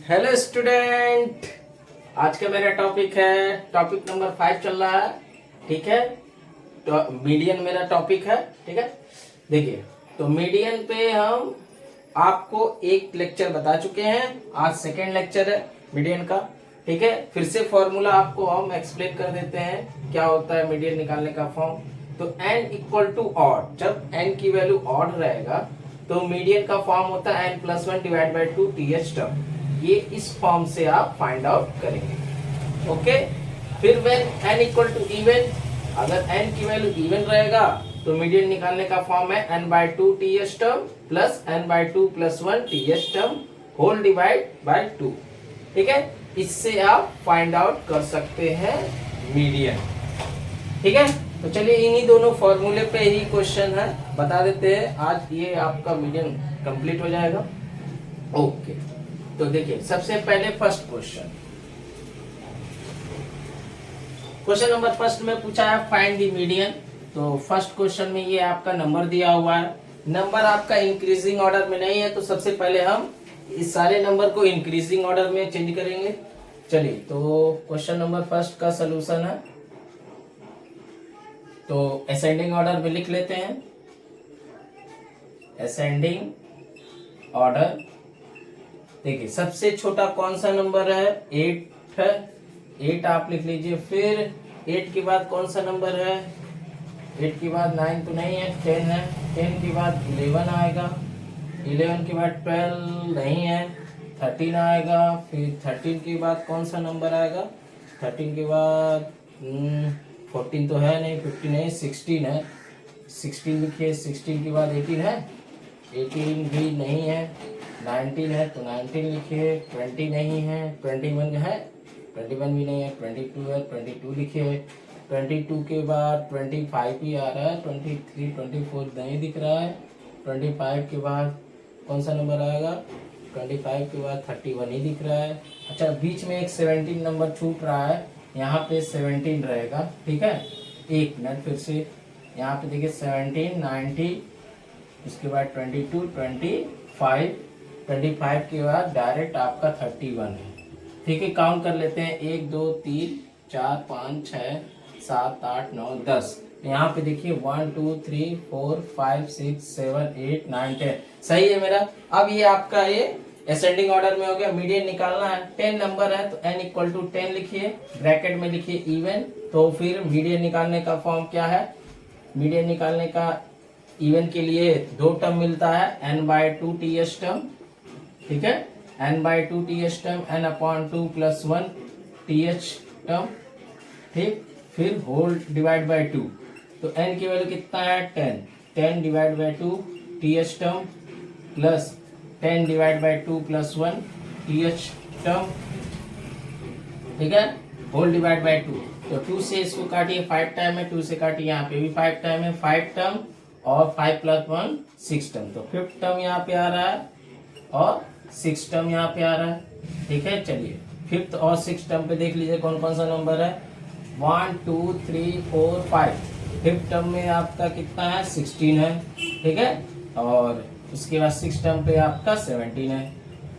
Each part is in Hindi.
हेलो स्टूडेंट, आज का मेरा टॉपिक नंबर 5 चल रहा है। ठीक है, तो मीडियन मेरा टॉपिक है। ठीक है, देखिए तो मीडियन पे हम आपको एक लेक्चर बता चुके हैं, आज सेकेंड लेक्चर है मीडियन का। ठीक है, फिर से फॉर्मूला आपको हम एक्सप्लेन कर देते हैं क्या होता है मीडियन निकालने का फॉर्म। तो n इक्वल टू ऑड, जब n की वैल्यू ऑड रहेगा तो मीडियन का फॉर्म होता है n+1 divide by 2 th term. ये इस फॉर्म से आप फाइंड आउट करेंगे। ओके, फिर when n equal to even, अगर n की वैल्यू इवन रहेगा तो मीडियन निकालने का फॉर्म है n/2 th term plus n/2 + 1 th term whole divide by 2। ठीक है, इससे आप फाइंड आउट कर सकते हैं मीडियन। ठीक है, तो चलिए इन्हीं दोनों फॉर्मूले पे ही क्वेश्चन है, बता देते हैं। आज ये आपका मीडियन कंप्लीट हो जाएगा। ओके, तो देखिए सबसे पहले फर्स्ट क्वेश्चन नंबर फर्स्ट में पूछा है फाइंड द मीडियन। तो फर्स्ट क्वेश्चन में ये आपका नंबर दिया हुआ है। नंबर आपका इंक्रीजिंग ऑर्डर में नहीं है, तो सबसे पहले हम इस सारे नंबर को इंक्रीजिंग ऑर्डर में चेंज करेंगे। चलिए, तो क्वेश्चन नंबर फर्स्ट का सलूशन है, तो असेंडिंग ऑर्डर में लिख लेते हैं। असेंडिंग ऑर्डर, देखिए सबसे छोटा कौन सा नंबर है, 8 है, 8 आप लिख लीजिए। फिर 8 के बाद कौन सा नंबर है, 8 के बाद 9 तो नहीं है, 10 है। 10 के बाद 11 आएगा, 11 के बाद 12 नहीं है, 13 आएगा। फिर 13 के बाद कौन सा नंबर आएगा, 13 के बाद 14 तो है नहीं, 15 नहीं, 16 है। 16 लिखिए। 16 के बाद 18 है, 18 भी नहीं है। 19 है तो 19 लिखिए। 20 नहीं है, 21 है, 21 भी नहीं है। 22 है, 22 लिखिए। 22 के बाद 25 ही आ रहा है, 23 24 नहीं दिख रहा है। 25 के बाद कौन सा नंबर आएगा, 25 के बाद 31 ही दिख रहा है। अच्छा, बीच में एक 17 नंबर छूट रहा है, यहाँ पे 17 रहेगा। ठीक है, एक मिनट, फिर से यहाँ पे देखिए 17 90, उसके बाद 22 25, 25 के बाद डायरेक्ट आपका 31 है। ठीक है, काउंट कर लेते हैं, 1 2 3 4 5 6 7 8 9 10। यहाँ पे देखिए 1 2 3 4 5 6 7 8 9 10 सही है मेरा। अब ये आपका ये असेंडिंग ऑर्डर में हो गया। मीडियन निकालना है, 10 नंबर है तो n इक्वल टू 10 लिखिए, ब्रैकेट में लिखिए इवन। तो फिर मीडियन निकालने का फॉर्म क्या है, मीडियन निकालने का इवन के लिए 2 टर्म मिलता है, n/2 th टर्म। ठीक है, n/2 th term, n/2 + 1 th term. ठीक, फिर होल डिवाइड बाय 2। तो n की वैल्यू कितना है, 10, 10 divide by 2 th term plus 10 divide by 2 + 1 th term. ठीक है, होल डिवाइड बाई 2। तो 2 से इसको काटिए, 5 टाइम है, 2 से काटिए, यहाँ पे भी 5 टाइम है, 5 टर्म और 5 + 1 6 टर्म। तो 5th टर्म यहाँ पे आ रहा है और 6 टर्म यहाँ पे आ रहा है। ठीक है, चलिए 5th और 6 टर्म पे देख लीजिए कौन कौन सा नंबर है, 1 2 3 4 5। 5th टर्म में आपका कितना है, 16 है। ठीक है, और उसके बाद 6 टर्म पे आपका 17 है।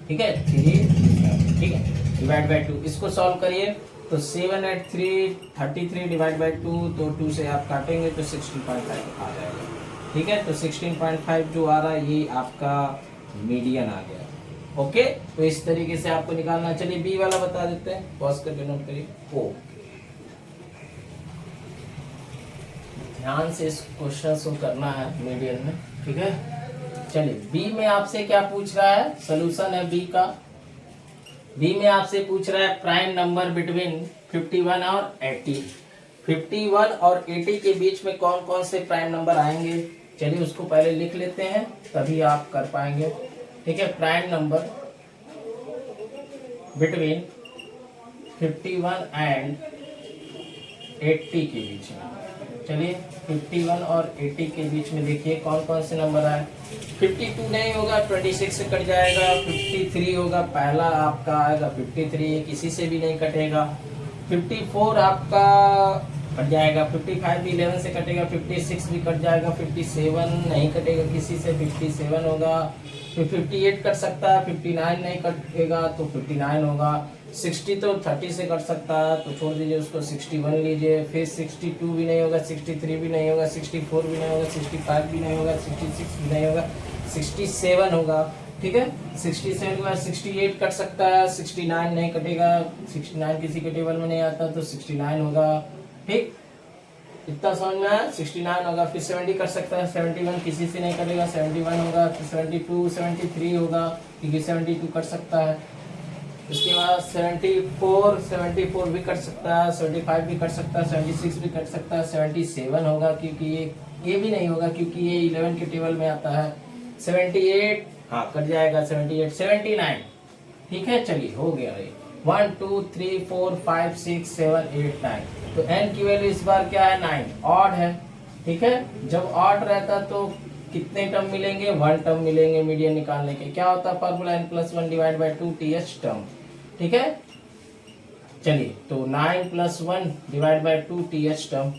ठीक है, 3, ठीक है, डिवाइड बाई 2। इसको सॉल्व करिए तो 7 8 3 33 डिवाइड बाई 2, तो 2 से आप काटेंगे तो 16.5 आ जाएगा। ठीक है, तो 16.5 जो आ रहा है ये आपका मीडियन आ गया। ओके, तो इस तरीके से आपको निकालना। चलिए बी वाला बता देते हैं, पॉज करके नोट करिए। ध्यान से इस क्वेश्चन को करना है मीडियन में। ठीक है, चलिए बी में आपसे क्या पूछ रहा है, सॉल्यूशन है बी का। बी में आपसे पूछ रहा है प्राइम नंबर बिटवीन 51 और 80। 51 और 80 के बीच में कौन कौन से प्राइम नंबर आएंगे। चलिए उसको पहले लिख लेते हैं, तभी आप कर पाएंगे। ठीक है, प्राइम नंबर बिटवीन 51 एंड 80 के बीच में। चलिए 51 और 80 के बीच में देखिए कौन कौन से नंबर आए। 52 नहीं होगा, 26 से कट जाएगा। 53 होगा, पहला आपका आएगा 53, किसी से भी नहीं कटेगा। 54 आपका कट जाएगा। 55 भी 11 से कटेगा, 56 भी कट जाएगा, 57 नहीं कटेगा किसी से, 57 होगा। फिर 58 कट सकता है, 59 नहीं कटेगा तो 59 होगा। 60 तो 30 से कट सकता है तो छोड़ दीजिए उसको, 61 लीजिए। फिर 62 भी नहीं होगा, 63 भी नहीं होगा, 64 भी नहीं होगा, 65 भी नहीं होगा, 66 भी नहीं होगा, 67 होगा। ठीक है, 67 के बाद 68 कट सकता है, 69 नहीं कटेगा, 69 किसी के टेबल में नहीं आता तो 69 होगा। ठीक, इतना समझ में आया, 69 होगा। फिर 70 कर सकता है, 71 किसी से नहीं कटेगा, 71 होगा। फिर 72 73 होगा क्योंकि 72 कर सकता है। उसके बाद 74 भी कर सकता है, 75 भी कर सकता है, 76 भी कर सकता है, 77 होगा क्योंकि ये भी नहीं होगा क्योंकि ये 11 के टेबल में आता है। 78 हाँ कट जाएगा, 78 79। ठीक है, चलिए हो गया ये। 1 2 3 4 5 6 7 8 9। तो n की वैल्यू इस बार क्या है, 9, ऑड है। ठीक है, जब ऑड रहता तो कितने टर्म मिलेंगे, 1 टर्म मिलेंगे मीडियन निकालने के। क्या होता है formula, n+1 divide by 2 th term. ठीक है, चलिए तो 9+1 डिवाइड बाई 2 th टर्म।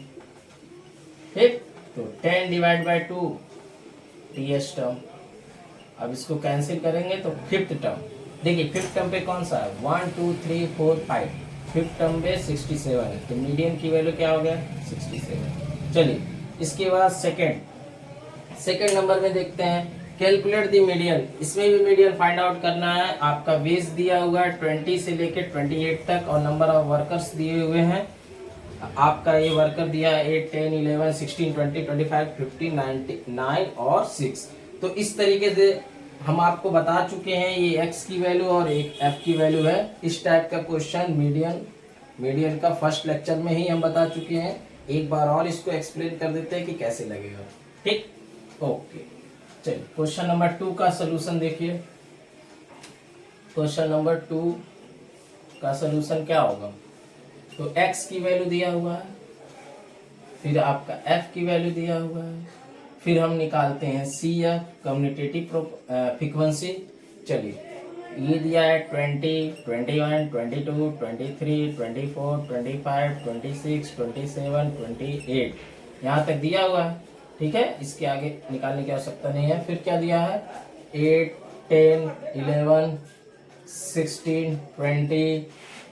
ठीक, तो 10 डिवाइड बाई 2 th टर्म। अब इसको कैंसिल करेंगे तो फिफ्थ टर्म, देखिए फिफ्थ टर्म पे कौन सा है, 1 2 3 4 5, फिफ्थ टर्म पे 67 है तो मीडियन की वैल्यू क्या हो गया, 67। चलिए इसके बाद सेकेंड नंबर में देखते हैं, कैलकुलेट द मीडियन। इसमें भी मीडियन फाइंड आउट करना है। आपका बेस दिया हुआ है 20 से लेकर 28 तक और नंबर ऑफ वर्कर्स दिए हुए हैं। आपका ये वर्कर दिया है 8 10 11 16 20 25 50 99 और 6। तो इस तरीके से हम आपको बता चुके हैं, ये x की वैल्यू और एक f की वैल्यू है। इस टाइप का क्वेश्चन मीडियन का फर्स्ट लेक्चर में ही हम बता चुके हैं। एक बार और इसको एक्सप्लेन कर देते हैं कि कैसे लगेगा। ठीक, ओके, चलिए क्वेश्चन नंबर 2 का सोल्यूशन देखिए। क्वेश्चन नंबर 2 का सोल्यूशन क्या होगा, तो x की वैल्यू दिया हुआ है, फिर आपका f की वैल्यू दिया हुआ है, फिर हम निकालते हैं CF कम्यूटेटिव फ्रीक्वेंसी। चलिए ये दिया है 20 21 22 23 24 25 26 27 28, यहाँ तक दिया हुआ है। ठीक है, इसके आगे निकालने की आवश्यकता नहीं है। फिर क्या दिया है, 8 10 11 16 20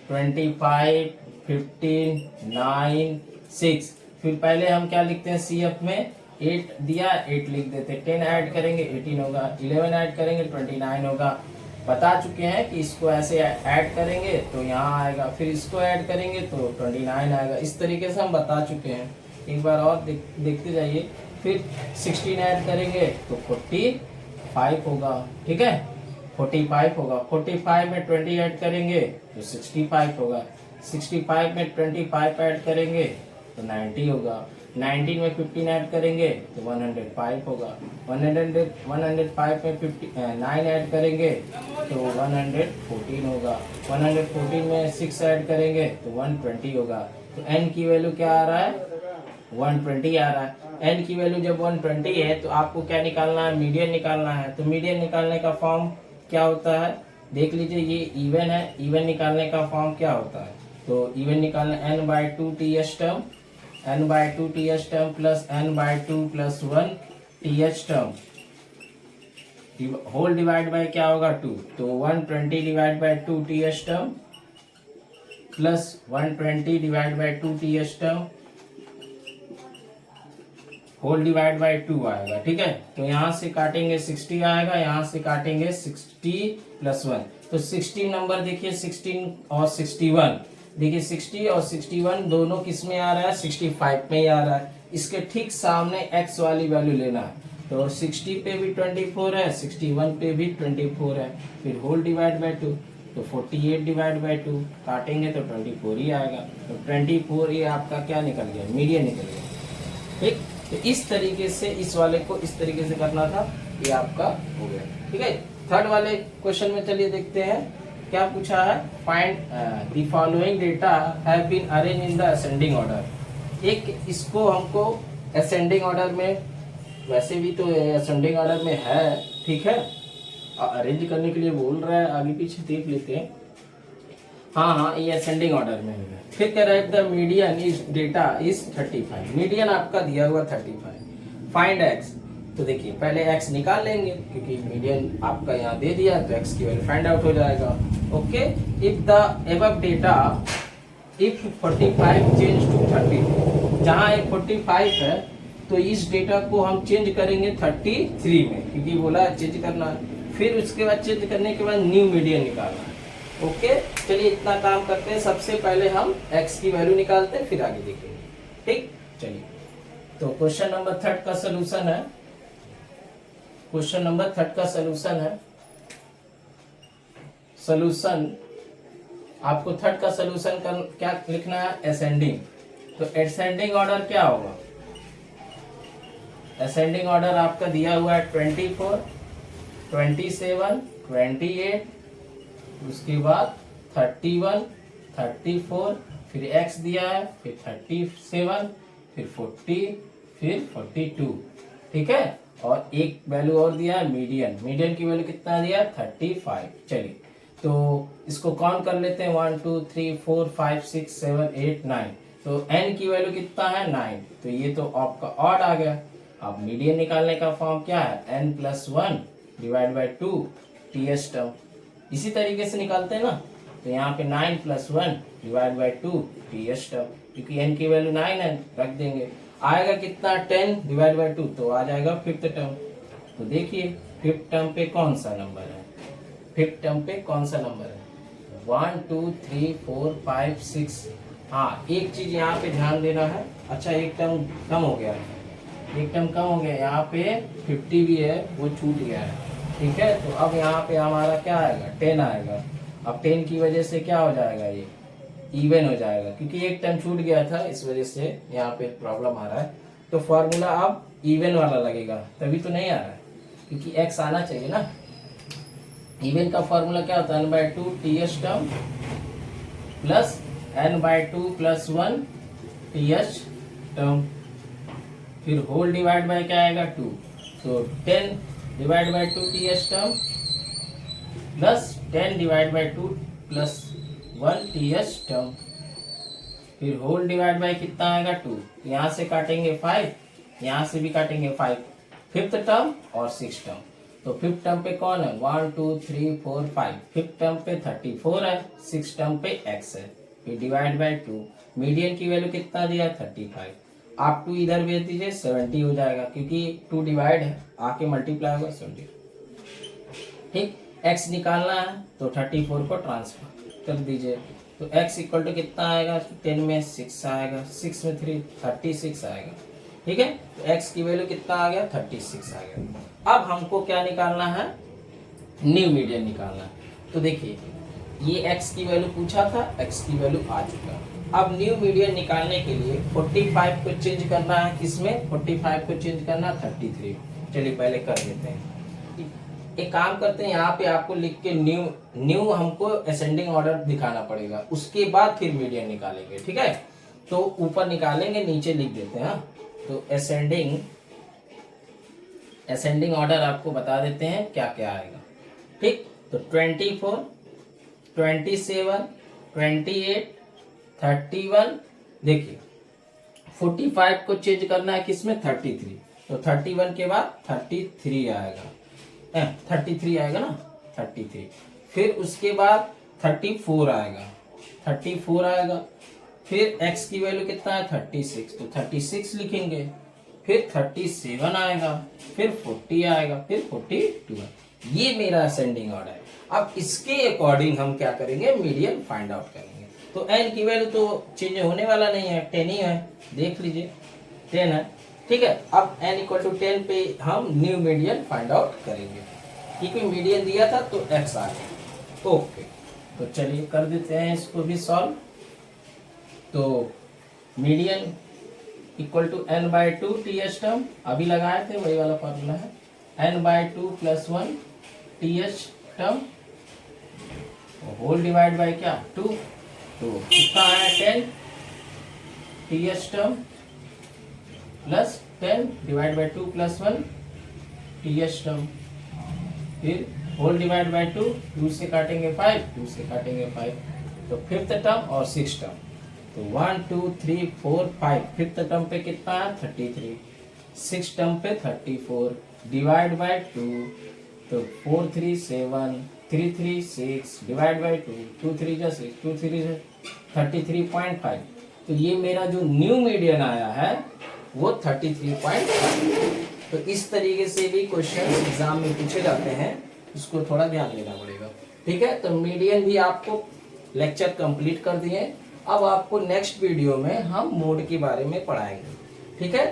25 15 9 6। फिर पहले हम क्या लिखते हैं, CF में 8 दिया, 8 लिख देते, 10 ऐड करेंगे 18 होगा, 11 ऐड करेंगे 29 होगा। बता चुके हैं कि इसको ऐसे ऐड करेंगे तो यहाँ आएगा, फिर इसको ऐड करेंगे तो 29 आएगा। इस तरीके से हम बता चुके हैं। एक बार और देखते जाइए। फिर 16 ऐड करेंगे तो 45 होगा। ठीक है, 45 होगा। 45 में 20 ऐड करेंगे तो 65 होगा। 65 में 25 ऐड करेंगे तो 90 होगा। 19 में 15 ऐड करेंगे तो 105 होगा। 105 में 9 ऐड करेंगे तो 114 होगा। 114 में 6 ऐड करेंगे तो 120 होगा। तो n की वैल्यू क्या आ रहा है, 120 आ रहा है। n की वैल्यू जब 120 है तो आपको क्या निकालना है, मीडियन निकालना है। तो मीडियन निकालने का फॉर्म क्या होता है, देख लीजिए, ये इवन है। इवन निकालने का फॉर्म क्या होता है, तो इवन निकालना n/2 th term, n/2 th term plus n/2 plus 1 th term whole divide by क्या होगा, 2। तो 120 divide by 2 th term plus 120 divide by 2 th term whole divide by 2 आएगा। ठीक है, तो यहाँ से काटेंगे 60 आएगा, यहाँ से काटेंगे 60 प्लस 1। तो 16 नंबर देखिए, 16 और 61 देखिए, 60 और 61 दोनों किस में आ रहा है, 65 में ही आ रहा है। इसके ठीक सामने x वाली वैल्यू लेना है। तो 60 पे भी 24 है, 61 पे भी 24 है, फिर होल डिवाइड बाय 2, तो 48 डिवाइड बाय 2 काटेंगे तो 24 ही आएगा। तो 24 ये आपका क्या निकल गया, मीडियन निकल गया। ठीक, तो इस तरीके से इस वाले को इस तरीके से करना था, ये आपका हो गया। ठीक है, थर्ड वाले क्वेश्चन में चलिए देखते हैं क्या पूछा है। Find the following data have been arrange in the ascending order. एक इसको हमको असेंडिंग ऑर्डर में, वैसे भी तो असेंडिंग ऑर्डर में है, ठीक है, अरेंज करने के लिए बोल रहा है, आगे पीछे देख लेते हैं। हाँ, ये असेंडिंग ऑर्डर में है। फिर कह रहा है the median is data is 35, median आपका दिया हुआ 35, फाइंड एक्स। तो देखिए पहले एक्स निकाल लेंगे क्योंकि मीडियन आपका यहाँ दे दिया तो एक्स की वैल्यू फाइंड आउट हो जाएगा। Okay, if the above data if 45 change to 30, जहाँ एक 45 है तो इस डेटा को हम चेंज करेंगे 33 में, क्योंकि बोला चेंज करना है। फिर उसके बाद चेंज करने के बाद न्यू मीडियन निकालना है। ओके, चलिए इतना काम करते हैं। सबसे पहले हम x की वैल्यू निकालते हैं, फिर आगे देखेंगे। ठीक, चलिए तो क्वेश्चन नंबर 3 का सलूशन है। क्वेश्चन नंबर 3 का सलूशन है। सलूशन आपको 3 का सलूशन कर क्या लिखना है? असेंडिंग। तो असेंडिंग ऑर्डर क्या होगा? असेंडिंग ऑर्डर आपका दिया हुआ है 24, 27, 28, उसके बाद 31, 34, फिर x दिया है, फिर 37, फिर 40, फिर 42। ठीक है, और एक वैल्यू और दिया है मीडियन। मीडियन की वैल्यू कितना दिया? 35। चलिए तो इसको काउंट कर लेते हैं, 1 2 3 4 5 6 7 8 9। तो n की वैल्यू कितना है? 9। तो ये तो आपका ऑड आ गया। अब मीडियन निकालने का फॉर्म क्या है? n+1 divide by 2 ts term. इसी तरीके से निकालते हैं ना, तो यहाँ पे 9+1 डिवाइड बाई 2 ts टर्म, क्योंकि n की वैल्यू 9 है, रख देंगे। आएगा कितना? 10 डिवाइड बाई 2, तो आ जाएगा 5th टर्म। तो देखिए 5th टर्म पे कौन सा नंबर है? 5th टर्म पे कौन सा नंबर है? 1 2 3 4 5 6। हाँ, एक चीज यहाँ पे ध्यान देना है। अच्छा, एक टर्म कम हो गया है, एक टर्म कम हो गया। यहाँ पे 50 भी है, वो छूट गया है। ठीक है, तो अब यहाँ पे हमारा क्या आएगा? 10 आएगा। अब 10 की वजह से क्या हो जाएगा? ये इवन हो जाएगा, क्योंकि एक टर्म छूट गया था, इस वजह से यहाँ पे प्रॉब्लम आ रहा है। तो फॉर्मूला अब इवन वाला लगेगा, तभी तो नहीं आ रहा है, क्योंकि x आना चाहिए ना। इवन का फॉर्मूला क्या होता है? n/2 ts term plus n/2 + 1 ts term, फिर होल डिवाइड बाय क्या आएगा? 2। तो 10 divide by 2 ts term plus 10 divide by 2 plus 1 ts term, फिर होल डिवाइड बाय कितना आएगा? 2। यहाँ से काटेंगे 5, यहाँ से भी काटेंगे 5। 5th टर्म और 6th टर्म। तो 5th टर्म पे कौन है? 1 2 3 4 5। 5th टर्म पे 34 है, 6th टर्म पे x है, फिर डिवाइड बाय 2। मीडियन की वैल्यू कितना दिया? 35। आप 2 इधर भेज दीजिए, 70 हो जाएगा, क्योंकि 2 डिवाइड है, आके मल्टीप्लाई होगा 70। ठीक, x निकालना है तो 34 को ट्रांसफर कर दीजिए। तो x इक्वल टू कितना आएगा? 10 में 6 आएगा, 6 में 3 36 आएगा। ठीक है, तो x की वैल्यू कितना आ गया? 36 आ गया। अब हमको क्या निकालना है? न्यू मीडियन निकालना है। तो देखिए ये x की वैल्यू पूछा था, x की वैल्यू आ चुका। अब न्यू मीडियन निकालने के लिए 45 को चेंज करना है, किसमें? 45 को चेंज करना 33। चलिए पहले कर देते हैं। एक काम करते हैं, यहाँ पे आपको लिख के न्यू हमको असेंडिंग ऑर्डर दिखाना पड़ेगा, उसके बाद फिर मीडियन निकालेंगे। ठीक है, तो ऊपर निकालेंगे, नीचे लिख देते हैं। तो असेंडिंग ऑर्डर आपको बता देते हैं क्या क्या आएगा। ठीक, तो 24, 27, 28, 31। देखिए 45 को चेंज करना है किसमें? 33। तो 31 के बाद 33 आएगा, 33 आएगा ना, 33। फिर उसके बाद 34 आएगा, 34 आएगा। फिर x की वैल्यू कितना है? 36, तो 36 लिखेंगे। फिर 37 आएगा, फिर 40 आएगा, फिर 42। ये मेरा असेंडिंग ऑर्डर है। अब इसके अकॉर्डिंग हम क्या करेंगे? मीडियन फाइंड आउट करेंगे। तो n की वैल्यू तो चेंज होने वाला नहीं है, 10 ही है, देख लीजिए 10 है। ठीक है, अब n = 10 पे हम न्यू मीडियन फाइंड आउट करेंगे, क्योंकि मीडियन दिया था तो x आ गया। ओके, तो चलिए कर देते हैं इसको भी सॉल्व। तो मीडियन = n/2 ts टर्म, अभी लगाए थे वही वाला फॉर्मूला है, n/2 + 1 ts term, whole divide by क्या? 2। तो कितना आया? 10 ts term plus 10 divide by 2 + 1 ts term, फिर होल डिवाइड बाय 2, 2 से काटेंगे 5, 2 से काटेंगे 5। तो फिफ्थ टर्म और सिक्स टर्म, तो 1 2 3 4 5, फिफ्थ टर्म पे कितना है 33, सिक्स टर्म पे 34, डिवाइड बाय 2, तो 4 3 7, 3 3 6, डिवाइड बाय 2, 2 3 जा 6, 2 3 जा 33.5। तो ये मेरा जो न्यू मीडियन आया है वो 33.5। तो इस तरीके से भी क्वेश्चन एग्जाम में पूछे जाते हैं, इसको थोड़ा ध्यान देना पड़ेगा। ठीक है, तो मीडियन भी आपको लेक्चर कंप्लीट कर दिए। अब आपको नेक्स्ट वीडियो में हम मोड के बारे में पढ़ाएंगे। ठीक है।